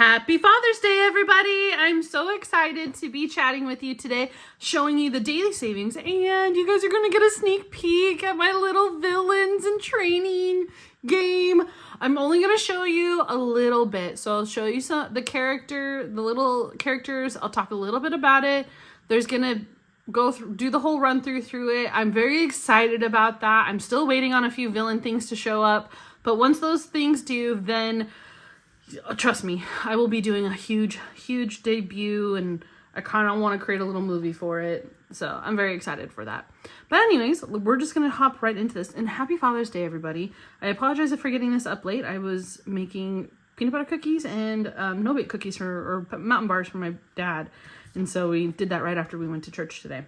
Happy Father's Day, everybody! I'm so excited to be chatting with you today, showing you the daily savings, and you guys are going to get a sneak peek at my little villains and training game. I'm only going to show you a little bit, so I'll show you the little characters. I'll talk a little bit about it. There's going to do the whole run through it. I'm very excited about that. I'm still waiting on a few villain things to show up, but once those things do, then trust me, I will be doing a huge debut, and I kind of want to create a little movie for it. So I'm very excited for that. But anyways, we're just going to hop right into this. And happy Father's Day, everybody. I apologize for getting this up late. I was making peanut butter cookies and no-bake cookies or mountain bars for my dad. And so we did that right after we went to church today.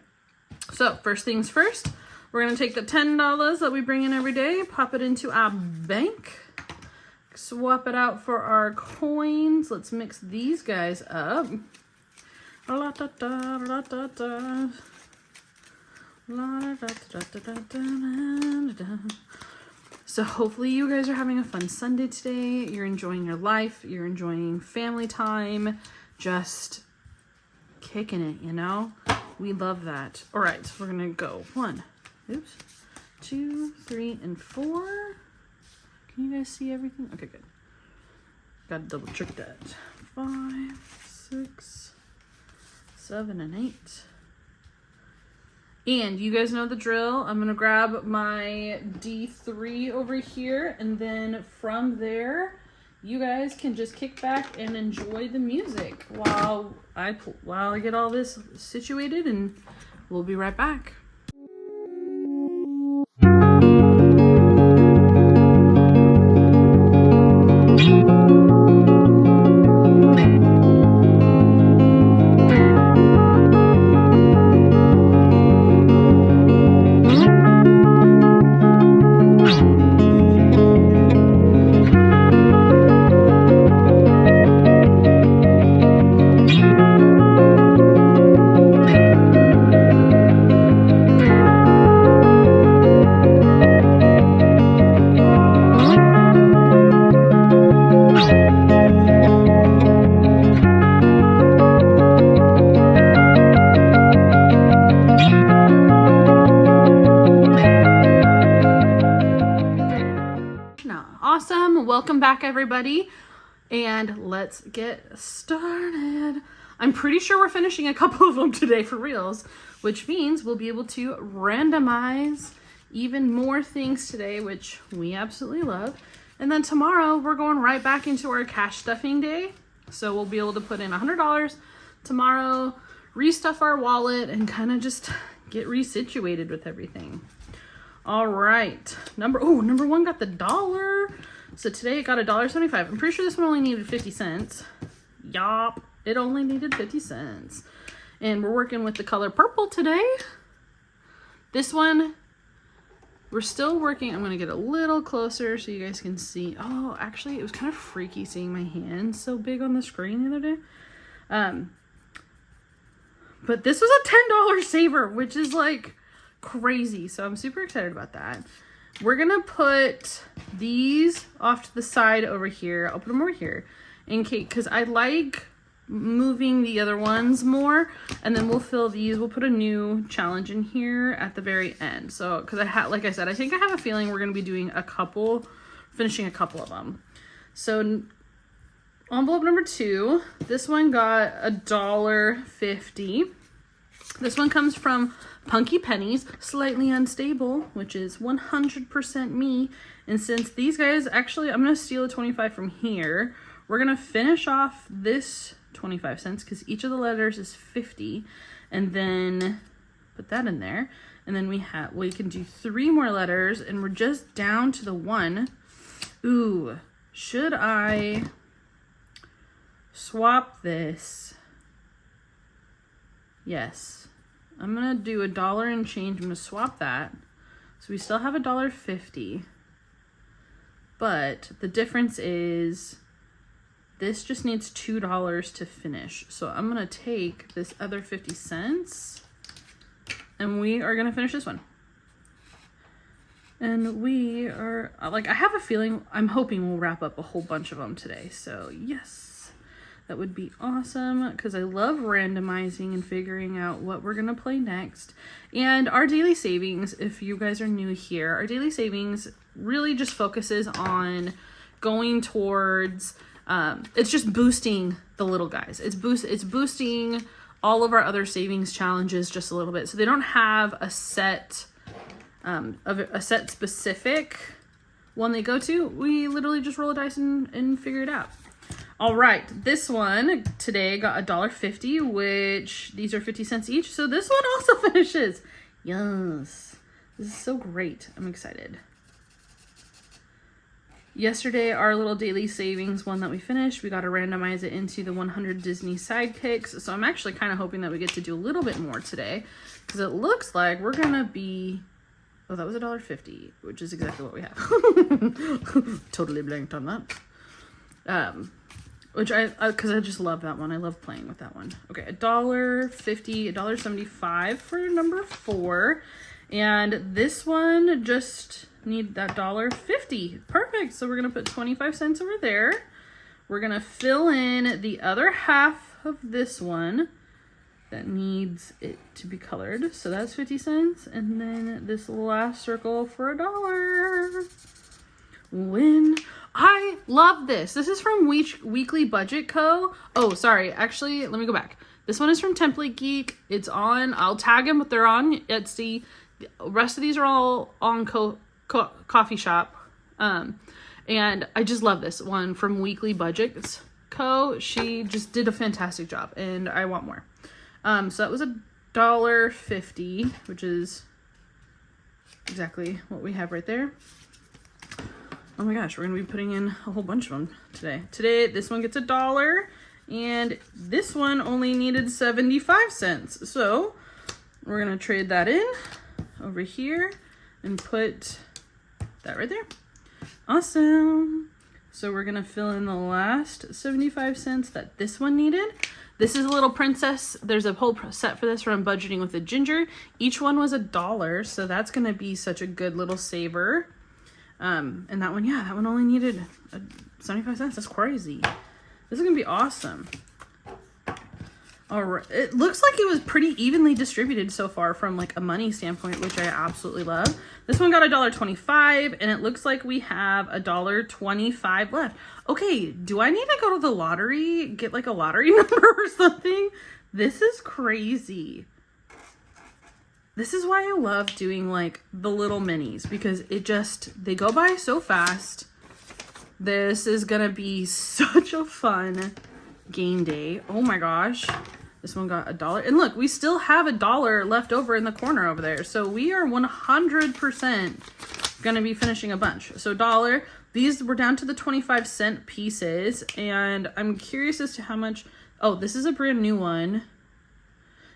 So first things first, we're going to take the $10 that we bring in every day, pop it into our bank. Swap it out for our coins. Let's mix these guys up. So hopefully you guys are having a fun Sunday today. You're enjoying your life. You're enjoying family time. Just kicking it, you know? We love that. All right, so we're going to go 1, 2, 3, and 4. Can you guys see everything? Okay, good. Gotta double check that. 5, 6, 7, and 8. And you guys know the drill. I'm gonna grab my D3 over here, and then from there, you guys can just kick back and enjoy the music while I get all this situated, and we'll be right back. Awesome. Welcome back, everybody. And let's get started. I'm pretty sure we're finishing a couple of them today for reals, which means we'll be able to randomize even more things today, which we absolutely love. And then tomorrow we're going right back into our cash stuffing day. So we'll be able to put in $100 tomorrow, restuff our wallet, and kind of just get resituated with everything. All right, number one got the $1. So today it got $1.75. I'm pretty sure this one only needed 50 cents. Yup, it only needed 50 cents. And we're working with the color purple today. This one, we're still working. I'm gonna get a little closer so you guys can see. Oh, actually it was kind of freaky seeing my hands so big on the screen the other day. But this was a $10 saver, which is like crazy. So I'm super excited about that. We're gonna put these off to the side over here. I'll put them over here in case, because I like moving the other ones more, and then we'll fill these. We'll put a new challenge in here at the very end. So because like I said, I think I have a feeling we're gonna be doing finishing a couple of them. So envelope number 2, this one got $1.50. This one comes from Punky Pennies, Slightly Unstable, which is 100% me. And since these guys, actually, I'm going to steal a 25 from here. We're going to finish off this 25 cents because each of the letters is 50. And then put that in there. And then we can do 3 more letters, and we're just down to the 1. Ooh, should I swap this? Yes. I'm going to do $1 and change. I'm going to swap that. So we still have $1.50. But the difference is this just needs $2 to finish. So I'm going to take this other 50 cents and we are going to finish this one. And we are, like, I have a feeling, I'm hoping we'll wrap up a whole bunch of them today. So yes. that would be awesome, because I love randomizing and figuring out what we're going to play next. And our daily savings, if you guys are new here, our daily savings really just focuses on going towards, it's just boosting the little guys. It's boosting all of our other savings challenges just a little bit. So they don't have a set, a set specific one they go to. We literally just roll a dice and figure it out. All right, this one today got $1.50, which these are 50 cents each. So this one also finishes. Yes, this is so great. I'm excited. Yesterday, our little daily savings one that we finished, we got to randomize it into the 100 Disney sidekicks. So I'm actually kind of hoping that we get to do a little bit more today, because it looks like we're going to be, oh, that was $1.50, which is exactly what we have. Totally blanked on that. Which because I just love that one. I love playing with that one. Okay, $1.50, $1.75 for number 4. And this one just need that $1.50. Perfect. So we're going to put 25 cents over there. We're going to fill in the other half of this one that needs it to be colored. So that's 50 cents. And then this last circle for $1. Win. I love this. This is from Weekly Budget Co. Oh, sorry. Actually, let me go back. This one is from Template Geek. It's on, I'll tag them, but they're on Etsy. The rest of these are all on Coffee Shop. And I just love this one from Weekly Budgets Co. She just did a fantastic job, and I want more. So that was $1.50, which is exactly what we have right there. Oh my gosh, we're going to be putting in a whole bunch of them today. Today, this one gets $1, and this one only needed 75 cents. So we're going to trade that in over here and put that right there. Awesome. So we're going to fill in the last 75 cents that this one needed. This is a little princess. There's a whole set for this from Budgeting with a Ginger. Each one was $1, so that's going to be such a good little saver. And that one, yeah, that one only needed 75 cents. That's crazy. This is going to be awesome. All right. It looks like it was pretty evenly distributed so far from like a money standpoint, which I absolutely love. This one got $1.25, and it looks like we have $1.25 left. Okay, do I need to go to the lottery, get like a lottery number or something? This is crazy. This is why I love doing like the little minis, because they go by so fast. This is gonna be such a fun game day. Oh my gosh. This one got $1. And look, we still have $1 left over in the corner over there. So we are 100% gonna be finishing a bunch. So $1, these were down to the 25 cent pieces, and I'm curious as to how much, oh, this is a brand new one.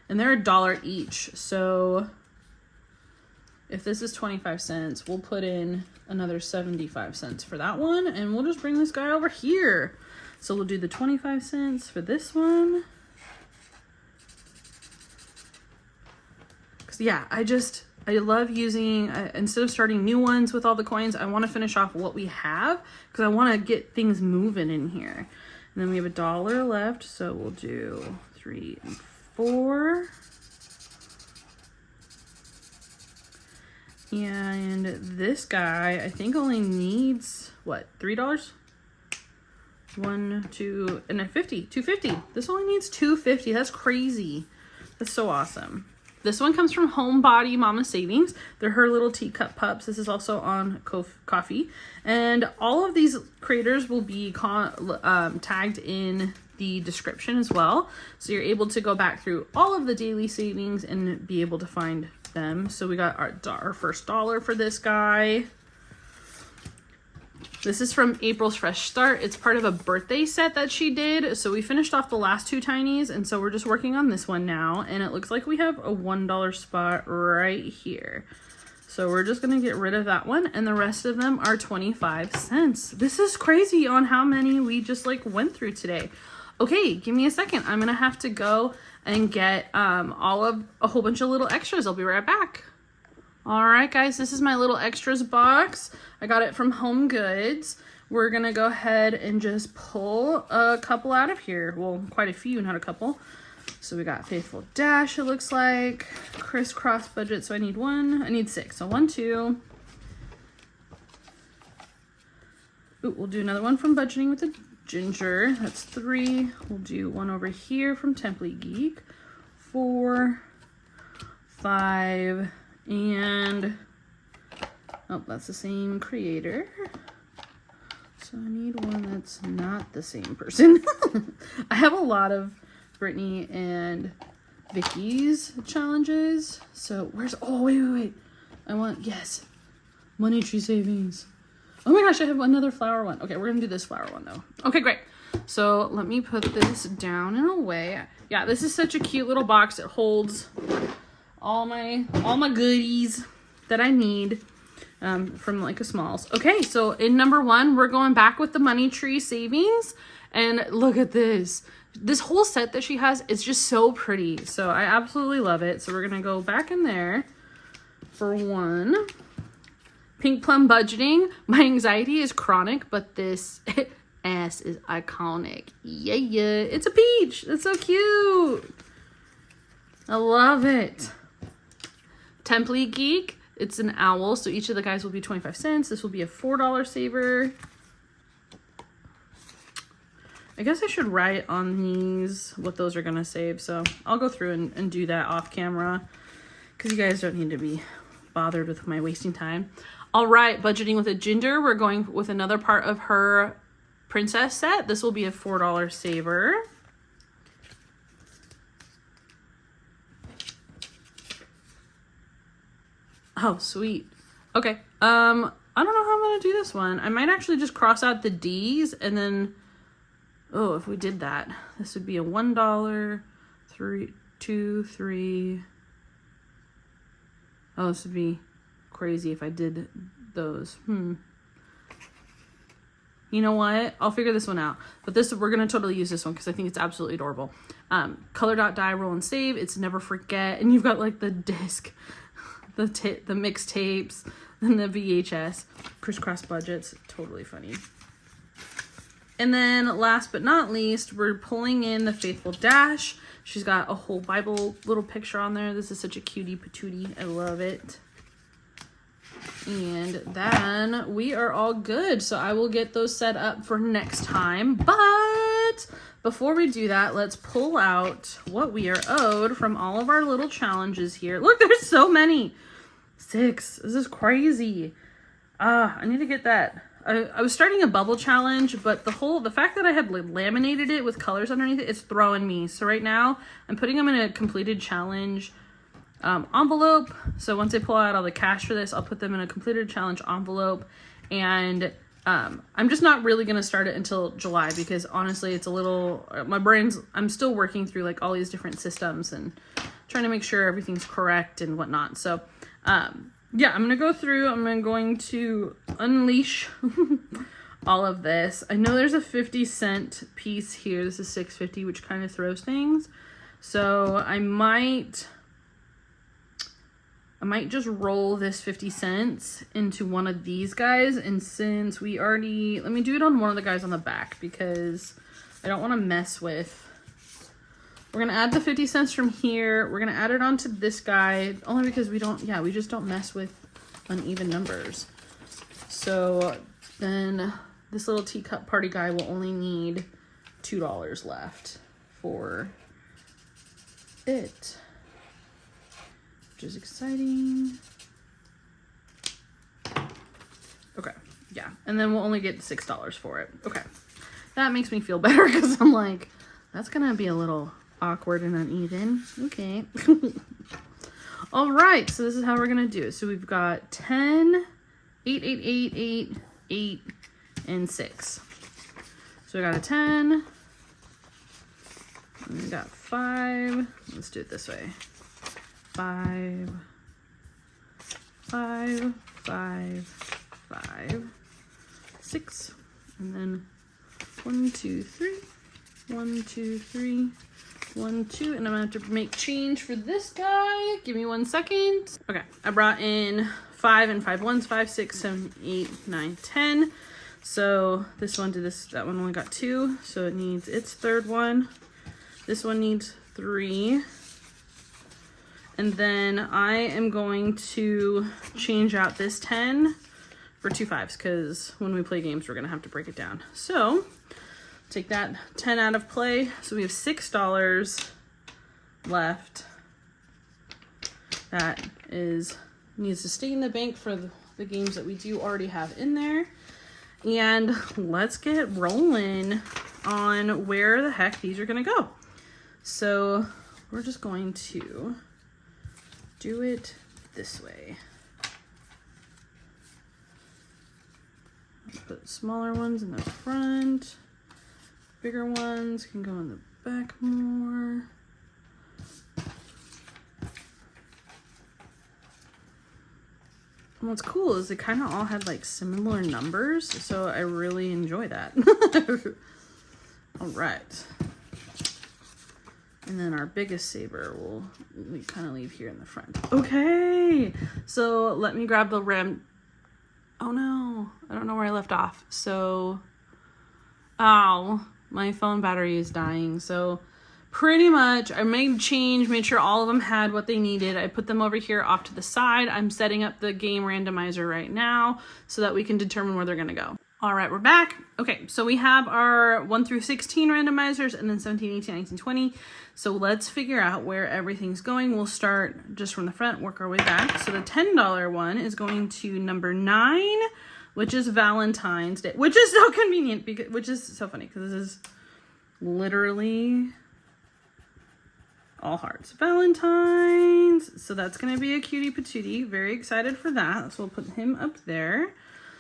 And they're $1 each. So if this is 25 cents, we'll put in another 75 cents for that one. And we'll just bring this guy over here. So we'll do the 25 cents for this one. Cause yeah, I love using, instead of starting new ones with all the coins, I want to finish off what we have, because I want to get things moving in here. And then we have $1 left. So we'll do 3 and 4. And this guy, I think, only needs what, $3? 1, 2, and a 50, $2.50. This only needs $2.50. That's crazy. That's so awesome. This one comes from Homebody Mama Savings. They're her little teacup pups. This is also on Kofi. And all of these creators will be tagged in the description as well. So you're able to go back through all of the daily savings and be able to find them. So we got our first $1 for this guy. This is from April's Fresh Start. It's part of a birthday set that she did. So we finished off the last 2 tinies, and so we're just working on this one now. And it looks like we have a $1 spot right here. So we're just gonna get rid of that one, and the rest of them are 25 cents. This is crazy on how many we just like went through today. Okay, give me a second. I'm gonna have to go and get a whole bunch of little extras. I'll be right back. All right, guys, this is my little extras box. I got it from Home Goods. we're gonna go ahead and just pull a couple out of here. Well, quite a few, not a couple. So we got Faithful Dash, it looks like. Crisscross budget, so I need 6. So 1, 2. Ooh, we'll do another one from Budgeting with a Ginger. That's 3. We'll do one over here from Template Geek. 4, 5, and oh, that's the same creator. So I need one that's not the same person. I have a lot of Brittany and Vicky's challenges. So where's, oh, wait. I want, yes, Money Tree Savings. Oh my gosh, I have another flower one. Okay, we're gonna do this flower one though. Okay, great. So let me put this down and away. Yeah, this is such a cute little box. It holds all my goodies that I need from like a Smalls. Okay, so in number 1, we're going back with the Money Tree Savings. And look at this. This whole set that she has is just so pretty. So I absolutely love it. So we're gonna go back in there for 1. Pink Plum Budgeting. My anxiety is chronic, but this ass is iconic. Yeah. It's a peach. It's so cute. I love it. Template Geek. It's an owl, so each of the guys will be 25 cents. This will be a $4 saver. I guess I should write on these what those are going to save. So I'll go through and do that off camera because you guys don't need to be bothered with my wasting time. All right, Budgeting with a Ginger. We're going with another part of her princess set. This will be a $4 saver. Oh, sweet. Okay. I don't know how I'm going to do this one. I might actually just cross out the D's and then, oh, if we did that, this would be a $1, 3, 2, 3. Oh, this would be crazy if I did those. You know what? I'll figure this one out. But this, we're going to totally use this one because I think it's absolutely adorable. Color dot die, roll and save. It's never forget. And you've got like the disc, the mixed tapes, and the VHS. Crisscross budgets. Totally funny. And then last but not least, we're pulling in the Faithful Dash. She's got a whole Bible little picture on there. This is such a cutie patootie. I love it. And then we are all good. So I will get those set up for next time. But before we do that, let's pull out what we are owed from all of our little challenges here. Look, there's so many. 6. This is crazy. I need to get that. I was starting a bubble challenge, but the fact that I had laminated it with colors underneath it, it's throwing me. So right now I'm putting them in a completed challenge envelope. So once I pull out all the cash for this, I'll put them in a completed challenge envelope. And I'm just not really going to start it until July because honestly, it's a little, I'm still working through like all these different systems and trying to make sure everything's correct and whatnot. So, yeah, I'm going to go through, I'm going to unleash all of this. I know there's a 50-cent piece here. This is $6.50, which kind of throws things. So I might just roll this 50 cents into one of these guys. And since we already, let me do it on one of the guys on the back because I don't want to mess with. We're going to add the 50 cents from here. We're going to add it onto this guy only because we just don't mess with uneven numbers. So then this little teacup party guy will only need $2 left for it, which is exciting. Okay, yeah, and then we'll only get $6 for it. Okay, that makes me feel better because I'm like, that's gonna be a little awkward and uneven. Okay. All right, so this is how we're gonna do it. So we've got 10, 8, 8, 8, 8, 8, and 6. So we got a 10, and we got 5. Let's do it this way. 5, 5, 5, 5, 6, and then 1, 2, 3, 1, 2, 3, 1, 2, and I'm gonna have to make change for this guy. Give me 1 second. Okay, I brought in 5 and 5 ones, 5, 6, 7, 8, 9, 10. So this one did this, that one only got 2, so it needs its third one. This one needs 3. And then I am going to change out this 10 for 2 5s, because when we play games, we're gonna have to break it down. So take that 10 out of play. So we have $6 left. That needs to stay in the bank for the games that we do already have in there. And let's get rolling on where the heck these are gonna go. So we're just going to do it this way. Put smaller ones in the front. Bigger ones can go in the back more. And what's cool is they kind of all had like similar numbers, so I really enjoy that. All right. And then our biggest saber we kind of leave here in the front. Okay, so let me grab the rim. Oh no, I don't know where I left off. So, ow, my phone battery is dying. So pretty much I made sure all of them had what they needed. I put them over here off to the side. I'm setting up the game randomizer right now so that we can determine where they're gonna go. All right, we're back. Okay, so we have our 1 through 16 randomizers and then 17, 18, 19, 20. So let's figure out where everything's going. We'll start just from the front, work our way back. So the $10 one is going to number 9, which is Valentine's Day, which is so convenient, which is so funny because this is literally all hearts. Valentine's. So that's going to be a cutie patootie. Very excited for that. So we'll put him up there.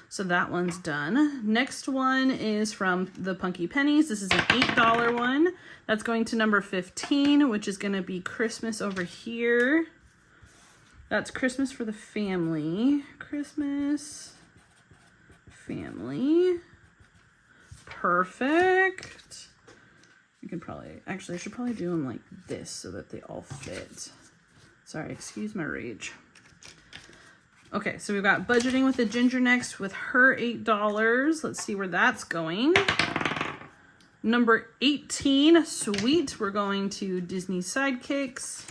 So that one's done. Next one is from the Punky Pennies. This is an $8 one. That's going to number 15, which is going to be Christmas over here. That's Christmas for the family. Christmas family. Perfect. You can probably, actually I should probably do them like this so that they all fit. Sorry, excuse my rage. Okay, so we've got budgeting with the ginger next with her $8. Let's see where that's going. Number 18, sweet. We're going to Disney Sidekicks.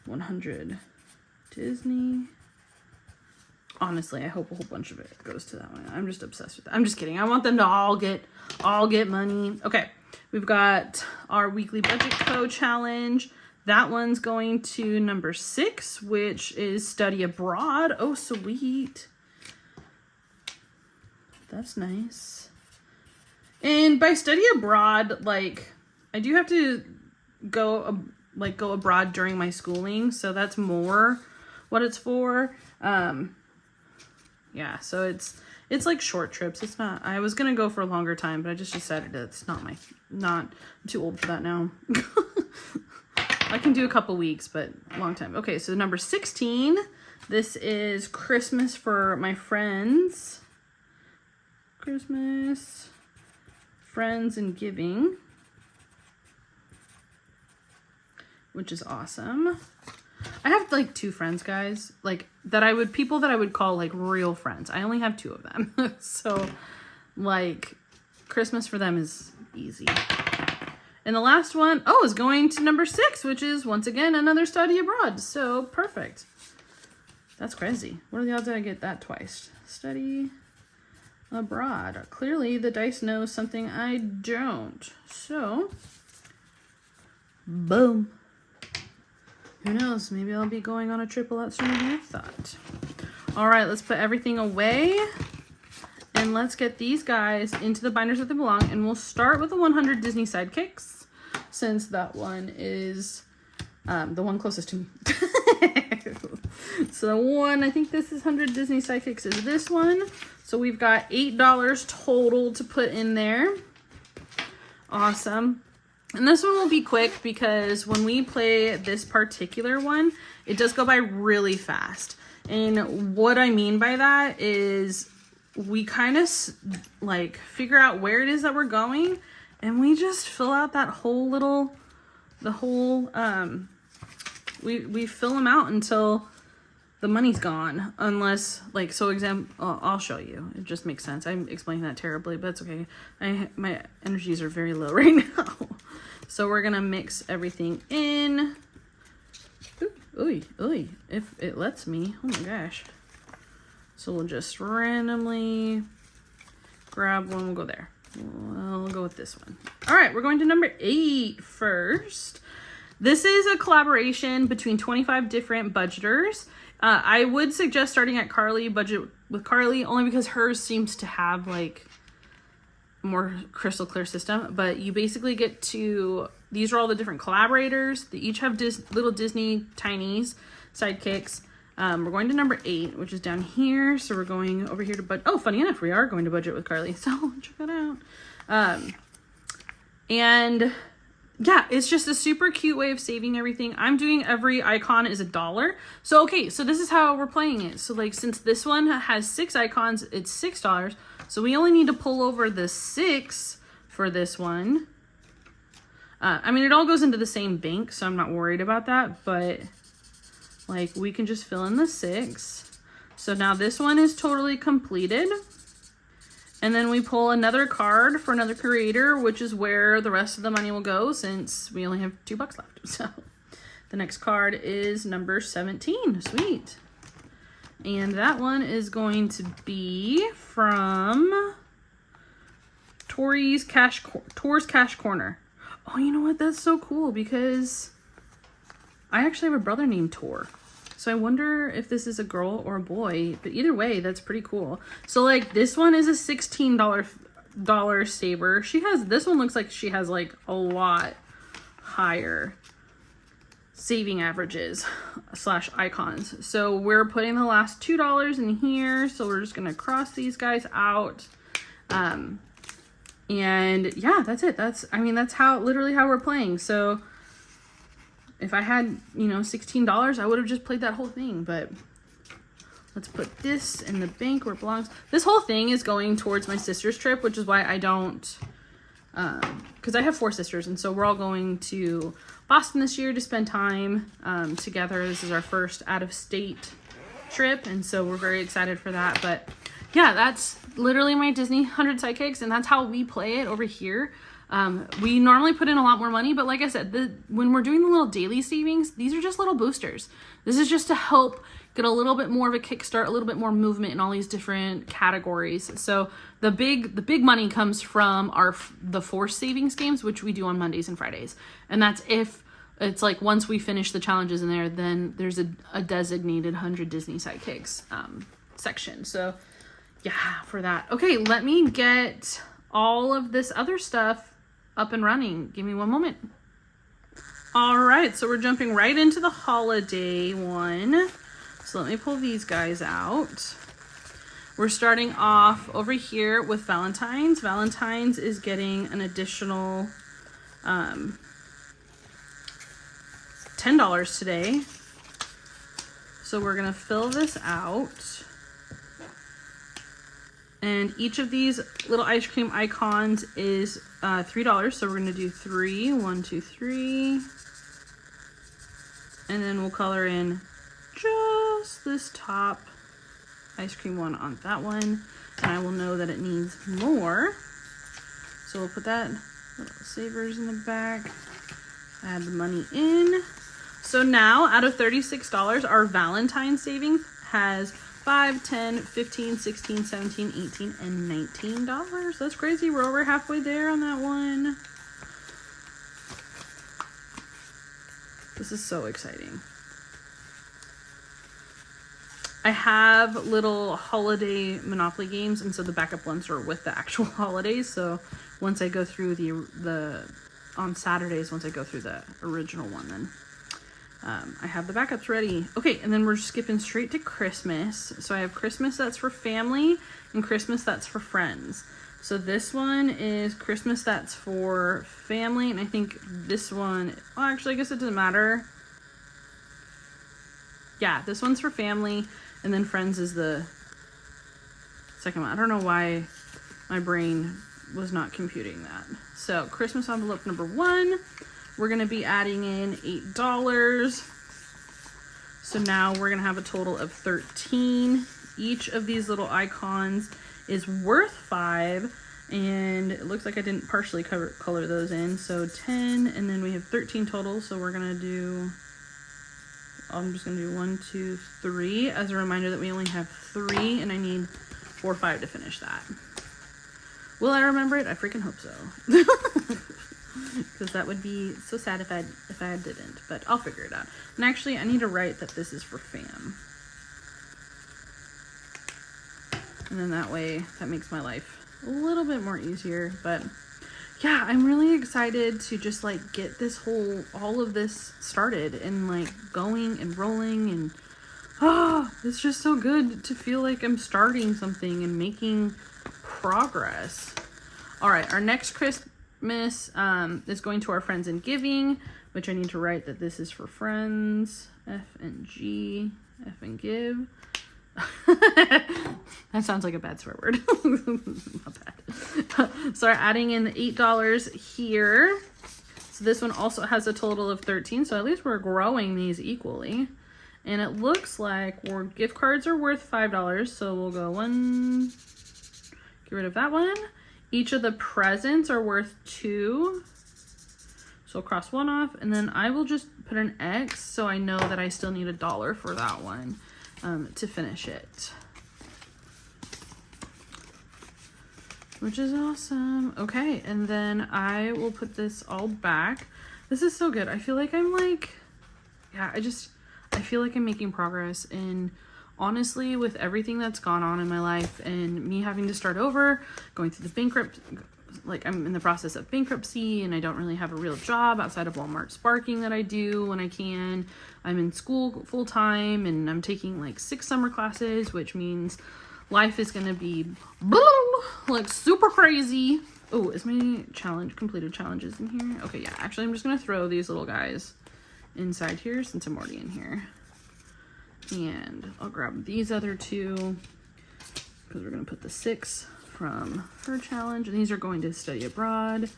100 Disney. Honestly, I hope a whole bunch of it goes to that one. I'm just obsessed with that. I'm just kidding. I want them to all get money. Okay, we've got our weekly budget code challenge. That one's going to number 6, which is study abroad. Oh, sweet. That's nice. And by study abroad, like, I do have to go abroad during my schooling, so that's more what it's for. Yeah, so it's like short trips. It's not, I was gonna go for a longer time, but I just decided that it's not I'm too old for that now. I can do a couple weeks, but long time. Okay, so number 16, this is Christmas for my friends. Christmas, friends and giving, which is awesome. I have like 2 friends, guys, like people that I would call like real friends. I only have 2 of them. So like Christmas for them is easy. And the last one, is going to number 6, which is once again another study abroad. So perfect. That's crazy. What are the odds that I get that twice? Study abroad. Clearly the dice knows something I don't. So, boom. Who knows? Maybe I'll be going on a trip a lot sooner than I thought. All right, let's put everything away. And let's get these guys into the binders that they belong. And we'll start with the 100 Disney Sidekicks, since that one is the one closest to me. So the one, I think this is 100 Disney Sidekicks, is this one. So we've got $8 total to put in there. Awesome. And this one will be quick because when we play this particular one, it does go by really fast. And what I mean by that is we kind of like figure out where it is that we're going, and we just fill out that whole we fill them out until the money's gone unless like, so I'll show you. It just makes sense. I'm explaining that terribly, but it's okay. My energies are very low right now. So we're gonna mix everything in. Ooh, if it lets me. Oh my gosh. So we'll just randomly grab one. We'll go there. We'll go with this one. All right, we're going to number 8 first. This is a collaboration between 25 different budgeters. I would suggest starting at budget with Carly, only because hers seems to have like more crystal clear system. But you basically get to, these are all the different collaborators. They each have little Disney tinies, sidekicks. We're going to number 8, which is down here. So we're going over here to budget. Oh, funny enough, we are going to budget with Carly. So check that out. And yeah, it's just a super cute way of saving everything. I'm doing every icon is $1. So, okay, so this is how we're playing it. So like, since this one has 6 icons, it's $6. So we only need to pull over the 6 for this one. I mean, it all goes into the same bank, so I'm not worried about that, but like we can just fill in the 6. So now this one is totally completed. And then we pull another card for another creator, which is where the rest of the money will go since we only have $2 left. So the next card is number 17. Sweet. And that one is going to be from Tour's Cash Corner. Oh, you know what? That's so cool because I actually have a brother named Tor. So I wonder if this is a girl or a boy, but either way, that's pretty cool. So like this one is a $16 saver. This one looks like she has like a lot higher saving averages / icons. So we're putting the last $2 in here. So we're just going to cross these guys out. And yeah, that's it. That's literally how we're playing. So if I had, $16, I would have just played that whole thing, but let's put this in the bank where it belongs. This whole thing is going towards my sister's trip, which is why I don't, because I have 4 sisters, and so we're all going to Boston this year to spend time together. This is our first out-of-state trip, and so we're very excited for that. But yeah, that's literally my Disney 100 Sidekicks, and that's how we play it over here. We normally put in a lot more money, but like I said, when we're doing the little daily savings, these are just little boosters. This is just to help get a little bit more of a kickstart, a little bit more movement in all these different categories. So the big money comes from the force savings games, which we do on Mondays and Fridays. And that's if it's like once we finish the challenges in there, then there's a designated 100 Disney Sidekicks section. So yeah, for that. Okay, let me get all of this other stuff up and running. Give me one moment. All right, so we're jumping right into the holiday one. So let me pull these guys out. We're starting off over here with Valentine's. Valentine's is getting an additional $10 today. So we're gonna fill this out. And each of these little ice cream icons is $3. So we're going to do 3. 1, 2, 3. And then we'll color in just this top ice cream one on that one. And I will know that it needs more. So we'll put that little savers in the back. Add the money in. So now out of $36, our Valentine's savings has $5, $10, $15, $16, $17, $18, and $19. That's crazy. We're over halfway there on that one. This is so exciting. I have little holiday Monopoly games, and so the backup ones are with the actual holidays. So once I go through on Saturdays, once I go through the original one, then I have the backups ready. Okay, and then we're skipping straight to Christmas. So I have Christmas that's for family and Christmas that's for friends. So this one is Christmas that's for family, and I think this one, well, actually, I guess it doesn't matter. Yeah, this one's for family, and then friends is the second one. I don't know why my brain was not computing that. So Christmas envelope number 1. We're going to be adding in $8. So now we're gonna have a total of 13. Each of these little icons is worth 5, and it looks like I didn't partially color those in. So 10, and then we have 13 total. So we're gonna do, I'm just gonna do 1, 2, 3 as a reminder that we only have 3, and I need 4 or 5 to finish that. Will I remember it? I freaking hope so. Because that would be so sad if I didn't, but I'll figure it out. And actually, I need to write that this is for fam. And then that way, that makes my life a little bit more easier. But yeah, I'm really excited to just like get this all of this started and like going and rolling, and it's just so good to feel like I'm starting something and making progress. All right, our next Christmas is going to our friends and giving, which I need to write that this is for friends. F and G, F and give. That sounds like a bad swear word. Not bad. So we're adding in the $8 here. So this one also has a total of 13. So at least we're growing these equally. And it looks like gift cards are worth $5. So we'll go 1, get rid of that one. Each of the presents are worth 2. So I'll cross 1 off, and then I will just put an X so I know that I still need $1 for that one to finish it. Which is awesome. Okay, and then I will put this all back. This is so good. I feel like I'm like, yeah, I feel like I'm making progress. And honestly, with everything that's gone on in my life and me having to start over, going through the like I'm in the process of bankruptcy, and I don't really have a real job outside of Walmart sparking that I do when I can. I'm in school full time, and I'm taking like 6 summer classes, which means life is gonna be like super crazy. Oh, is my completed challenges in here? Okay, yeah, actually I'm just gonna throw these little guys inside here since I'm already in here. And I'll grab these other 2 because we're gonna put the 6 from her challenge, and these are going to study abroad,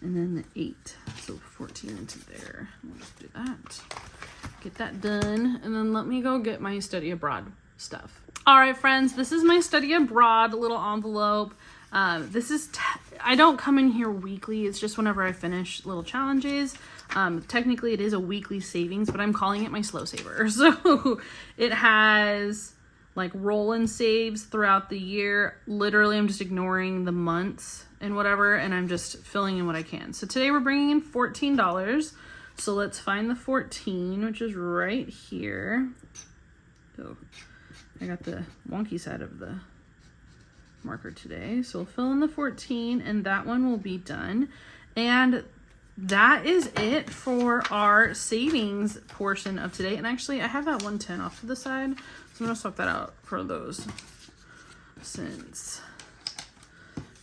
and then the 8, so 14 into there. We'll just do that, get that done, and then let me go get my study abroad stuff. All right, friends, this is my study abroad little envelope. This is I don't come in here weekly. It's just whenever I finish little challenges. Technically it is a weekly savings, but I'm calling it my slow saver. So it has like roll and saves throughout the year. Literally, I'm just ignoring the months and whatever, and I'm just filling in what I can. So today we're bringing in $14. So let's find the 14, which is right here. So I got the wonky side of the marker today. So we'll fill in the 14, and that one will be done. And that is it for our savings portion of today. And actually, I have that 110 off to the side, so I'm gonna swap that out for those,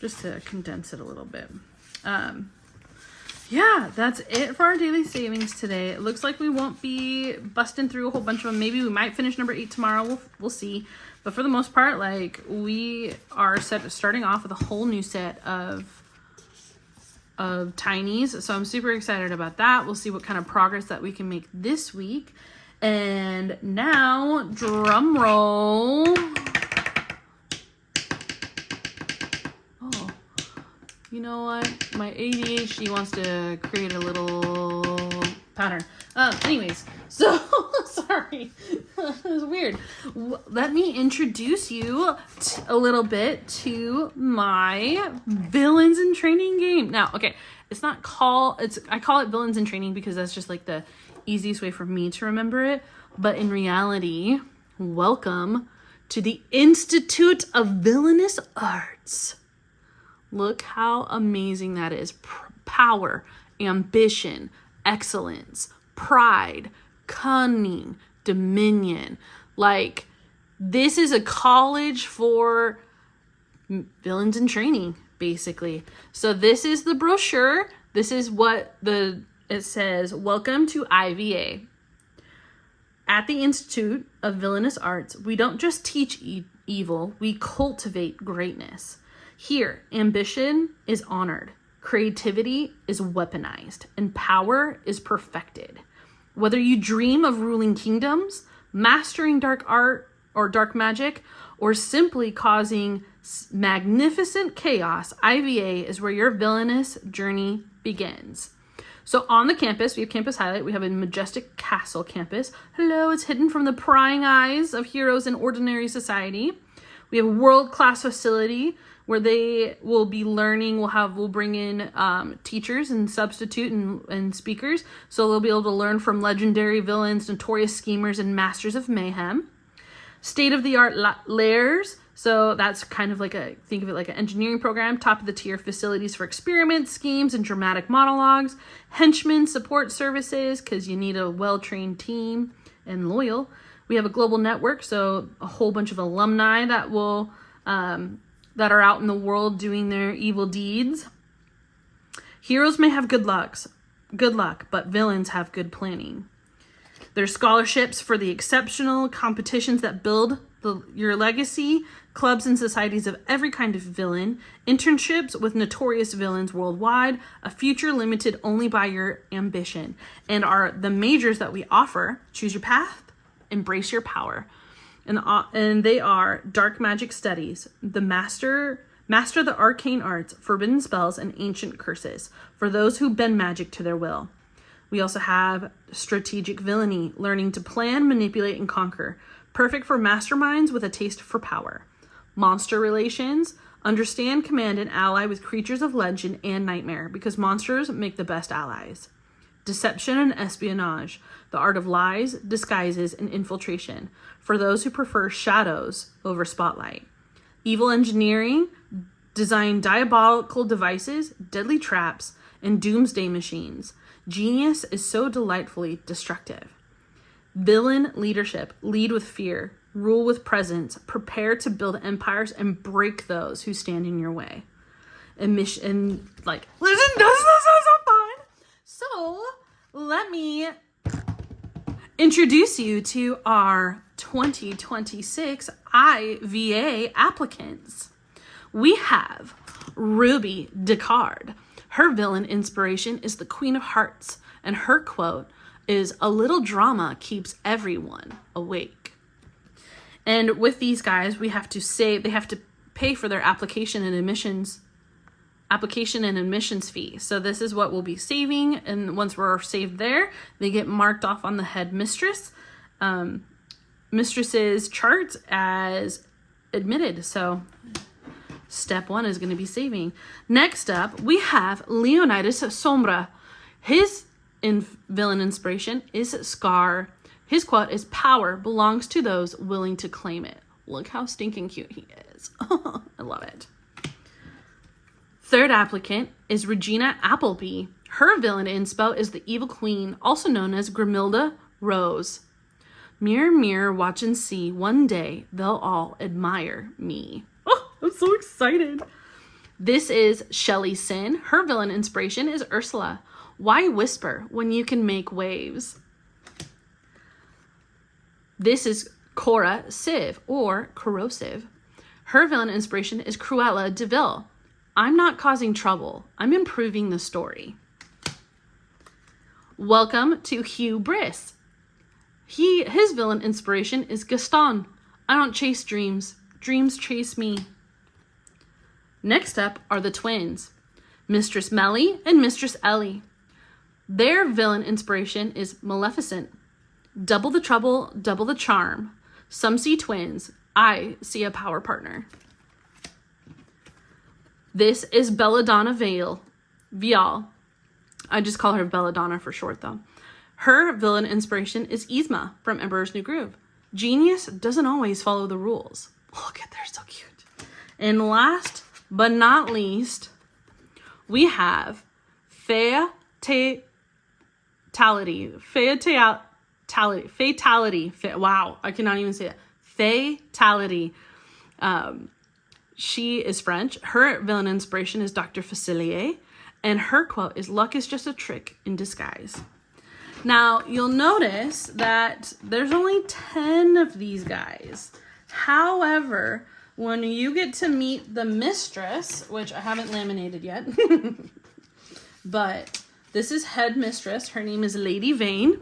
just to condense it a little bit. Yeah, that's it for our daily savings today. It looks like we won't be busting through a whole bunch of them. Maybe we might finish number 8 tomorrow. We'll see. But for the most part, like, we are starting off with a whole new set of tinies. So I'm super excited about that. We'll see what kind of progress that we can make this week. And now, drum roll. Oh, you know what? My ADHD wants to create a little pattern. Anyways, so sorry. It was weird. Let me introduce you a little bit to my Villains in Training game. Now, okay, I call it Villains in Training because that's just like the easiest way for me to remember it. But in reality, welcome to the Institute of Villainous Arts. Look how amazing that is. Power, ambition, excellence, pride, cunning, dominion. Like, this is a college for villains in training, basically. So this is the brochure. This is what it says. Welcome to IVA. At the Institute of Villainous Arts, we don't just teach evil, we cultivate greatness. Here, ambition is honored, creativity is weaponized, and power is perfected. Whether you dream of ruling kingdoms, mastering dark art or dark magic, or simply causing magnificent chaos, IVA is where your villainous journey begins. So on the campus, we have Campus Highlight. We have a majestic castle campus. Hello, it's hidden from the prying eyes of heroes in ordinary society. We have a world-class facility where they will be learning. We'll bring in teachers and substitute and speakers. So they'll be able to learn from legendary villains, notorious schemers, and masters of mayhem. State-of-the-art layers. So that's kind of like think of it like an engineering program, top of the tier facilities for experiments, schemes, and dramatic monologues. Henchmen support services, because you need a well-trained team and loyal. We have a global network, so a whole bunch of alumni that will that are out in the world doing their evil deeds. Heroes may have good luck, but villains have good planning. There's scholarships for the exceptional, competitions that build your legacy, clubs and societies of every kind of villain, internships with notorious villains worldwide, a future limited only by your ambition, and the majors that we offer: choose your path, embrace your power. And they are dark magic studies, the master the arcane arts, forbidden spells, and ancient curses for those who bend magic to their will. We also have strategic villainy, learning to plan, manipulate, and conquer, perfect for masterminds with a taste for power. Monster relations, understand, command, and ally with creatures of legend and nightmare, because monsters make the best allies. Deception and espionage, the art of lies, disguises, and infiltration, for those who prefer shadows over spotlight. Evil engineering, design diabolical devices, deadly traps, and doomsday machines. Genius is so delightfully destructive. Villain leadership, lead with fear, rule with presence, prepare to build empires and break those who stand in your way. Listen, this is so fun. So let me introduce you to our 2026 IVA applicants. We have Ruby Descartes. Her villain inspiration is the Queen of Hearts, and her quote is, "A little drama keeps everyone awake." And with these guys, they have to pay for their application and admissions fee. So this is what we'll be saving, and once we're saved there, they get marked off on the head mistress's chart as admitted. So step 1 is going to be saving. Next up, we have Leonidas Sombra. His villain inspiration is Scar. His quote is, "Power belongs to those willing to claim it." Look how stinking cute he is. I love it. Third applicant is Regina Appleby. Her villain inspo is the Evil Queen, also known as Grimilda Rose. Mirror, mirror, watch and see. One day they'll all admire me. Oh, I'm so excited. This is Shelley Sin. Her villain inspiration is Ursula. Why whisper when you can make waves? This is Cora Civ, or Corrosive. Her villain inspiration is Cruella de Vil. I'm not causing trouble. I'm improving the story. Welcome to Hugh Briss. His villain inspiration is Gaston. I don't chase dreams. Dreams chase me. Next up are the twins, Mistress Melly and Mistress Ellie. Their villain inspiration is Maleficent. Double the trouble, double the charm. Some see twins. I see a power partner. This is Belladonna Vial. I just call her Belladonna for short, though. Her villain inspiration is Yzma from Emperor's New Groove. Genius doesn't always follow the rules. Look at, they're so cute. And last but not least, we have Fatality. Wow, I cannot even say it. Fatality. She is French. Her villain inspiration is Dr. Facilier. And her quote is, "Luck is just a trick in disguise." Now, you'll notice that there's only 10 of these guys. However, when you get to meet the mistress, which I haven't laminated yet, but this is head mistress. Her name is Lady Vane.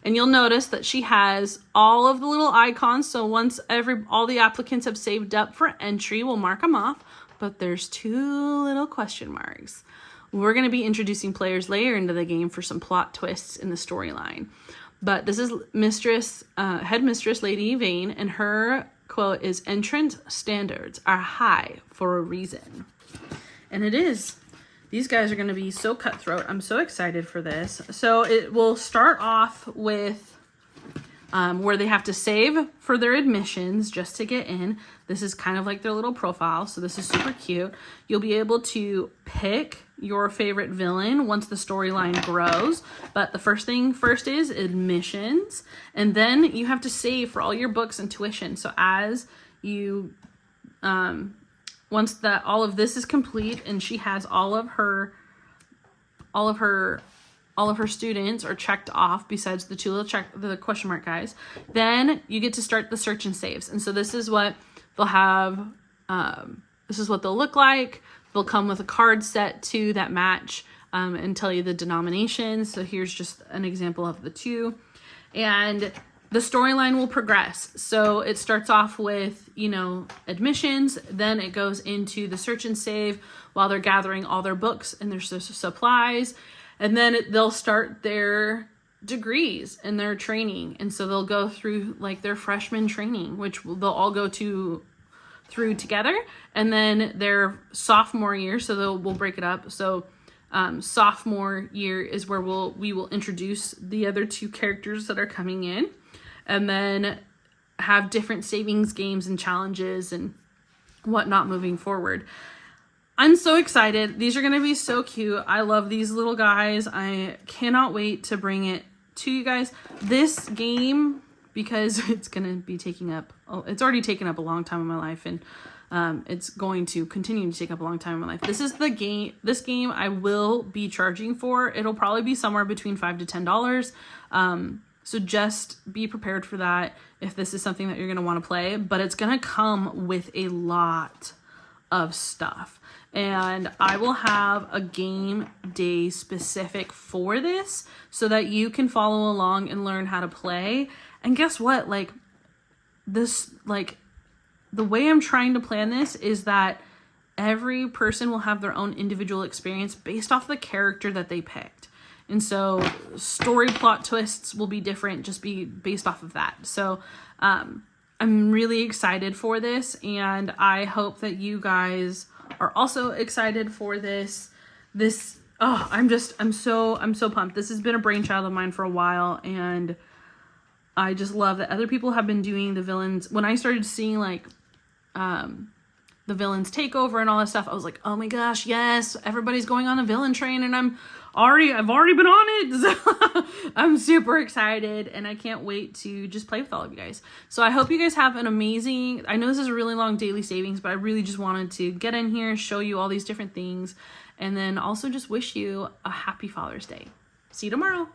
And you'll notice that she has all of the little icons. So once all the applicants have saved up for entry, we'll mark them off. But there's 2 little question marks. We're going to be introducing players later into the game for some plot twists in the storyline. But this is Headmistress Lady Vane, and her quote is, "Entrance standards are high for a reason." And it is. These guys are going to be so cutthroat. I'm so excited for this. So it will start off with where they have to save for their admissions just to get in. This is kind of like their little profile, so this is super cute. You'll be able to pick your favorite villain once the storyline grows, but the first thing first is admissions, and then you have to save for all your books and tuition. So as you once all of this is complete and she has all of her students are checked off besides the 2 little the question mark guys, then you get to start the search and saves. And so this is what they'll have. This is what they'll look like. They'll come with a card set too that match and tell you the denominations. So here's just an example of the 2. And the storyline will progress. So it starts off with, admissions, then it goes into the search and save while they're gathering all their books and their supplies. And then they'll start their degrees and their training. And so they'll go through like their freshman training, which they'll all go through together. And then their sophomore year, so we'll break it up. So sophomore year is where we will introduce the other 2 characters that are coming in, and then have different savings games and challenges and whatnot moving forward. I'm so excited. These are going to be so cute. I love these little guys. I cannot wait to bring it to you guys. This game, because it's going to be it's already taken up a long time in my life, and it's going to continue to take up a long time in my life. This game I will be charging for. It'll probably be somewhere between $5 to $10. So just be prepared for that if this is something that you're going to want to play. But it's going to come with a lot of stuff. And I will have a game day specific for this so that you can follow along and learn how to play. And guess what? The way I'm trying to plan this is that every person will have their own individual experience based off the character that they picked. And so story plot twists will be different, just be based off of that. So I'm really excited for this, and I hope that you guys are also excited for this. I'm so pumped. This has been a brainchild of mine for a while, and I just love that other people have been doing the villains. When I started seeing the villains takeover and all that stuff, I was like, oh my gosh, yes, everybody's going on a villain train, and I've already been on it. So I'm super excited, and I can't wait to just play with all of you guys. So I hope you guys have an amazing, I know this is a really long daily savings, but I really just wanted to get in here, show you all these different things, and then also just wish you a happy Father's Day. See you tomorrow.